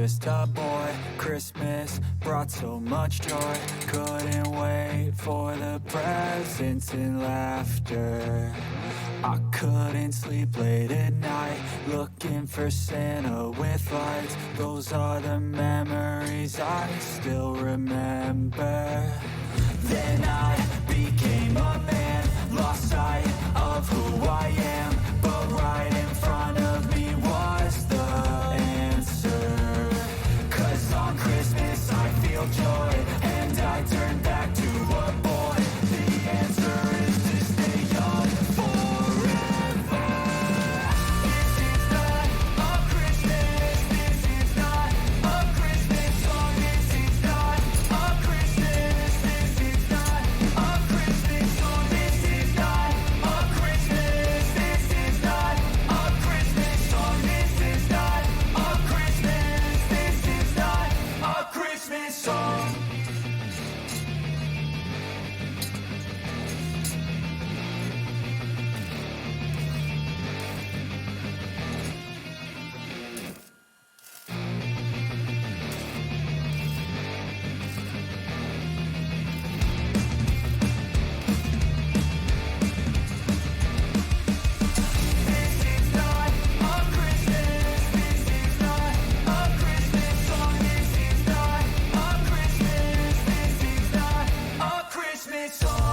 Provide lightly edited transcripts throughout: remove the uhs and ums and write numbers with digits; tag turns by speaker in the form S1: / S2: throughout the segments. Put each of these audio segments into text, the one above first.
S1: just a boy, Christmas brought so much joy. Couldn't wait for the presents and laughter. I couldn't sleep late at night, looking for Santa with lights. Those are the memories I still remember. Then I became a man, lost sight of who I am. But right in front of me was the answer. 'Cause on Christmas I feel joy, and I turn back to a boy. The answer is to stay young forever. This is not a Christmas, this is not a Christmas song. This is not a Christmas, this is not a Christmas song. This is not a Christmas, this is not a Christmas song. This is not a Christmas, this is not a Christmas song.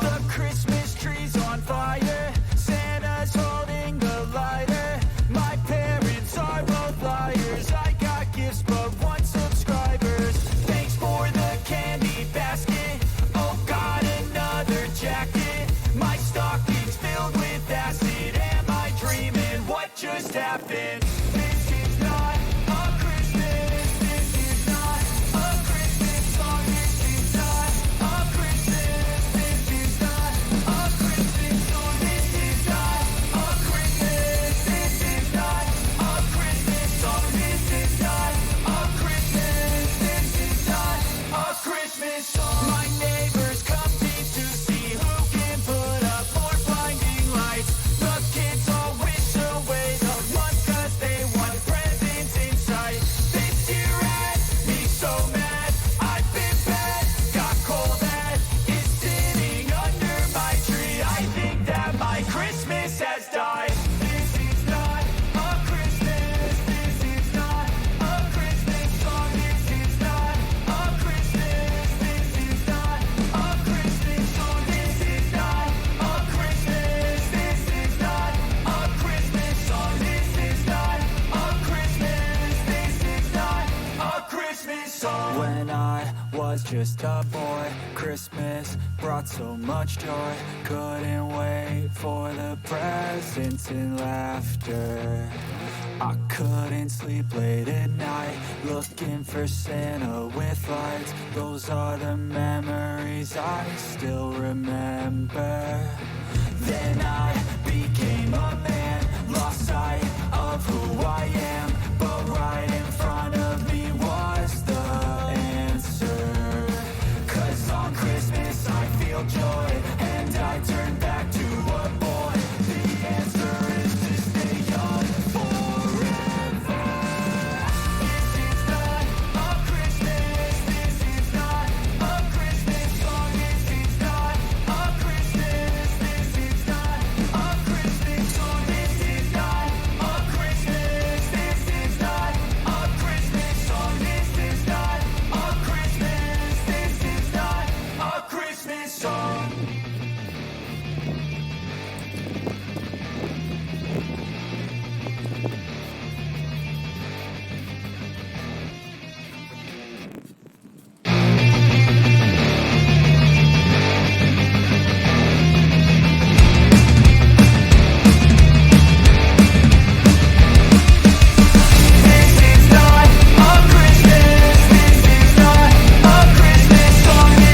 S1: The Christmas tree's on fire, Santa's holding the lighter. My parents are both liars, I got gifts but one subscribers. Thanks for the candy basket, oh got another jacket. My stocking's filled with acid, am I dreaming? What just happened? This is not a Christmas, this is not a Christmas song. This is not a Christmas, this is not a Christmas song. This is not a Christmas, this is not a Christmas song. This is not a Christmas, this is not a Christmas song. My neighbors come peep to see who can put up more blinding lights. The kids all wish away the month 'cause they want presents in sight. This year had me so mad, I've been bad, got cold that is sitting under my tree. I think that my Christmas has died. This is not a Christmas, this is not a Christmas song. This is not a Christmas, this is not a Christmas song. This is not a Christmas, this is not a Christmas song. This is not a Christmas, this is not a Christmas song. When I was just a boy, Christmas brought so much joy. Couldn't wait for the presents and laughter. I couldn't sleep late at night, looking for Santa with lights. Those are the memories I still remember. Then I became a man,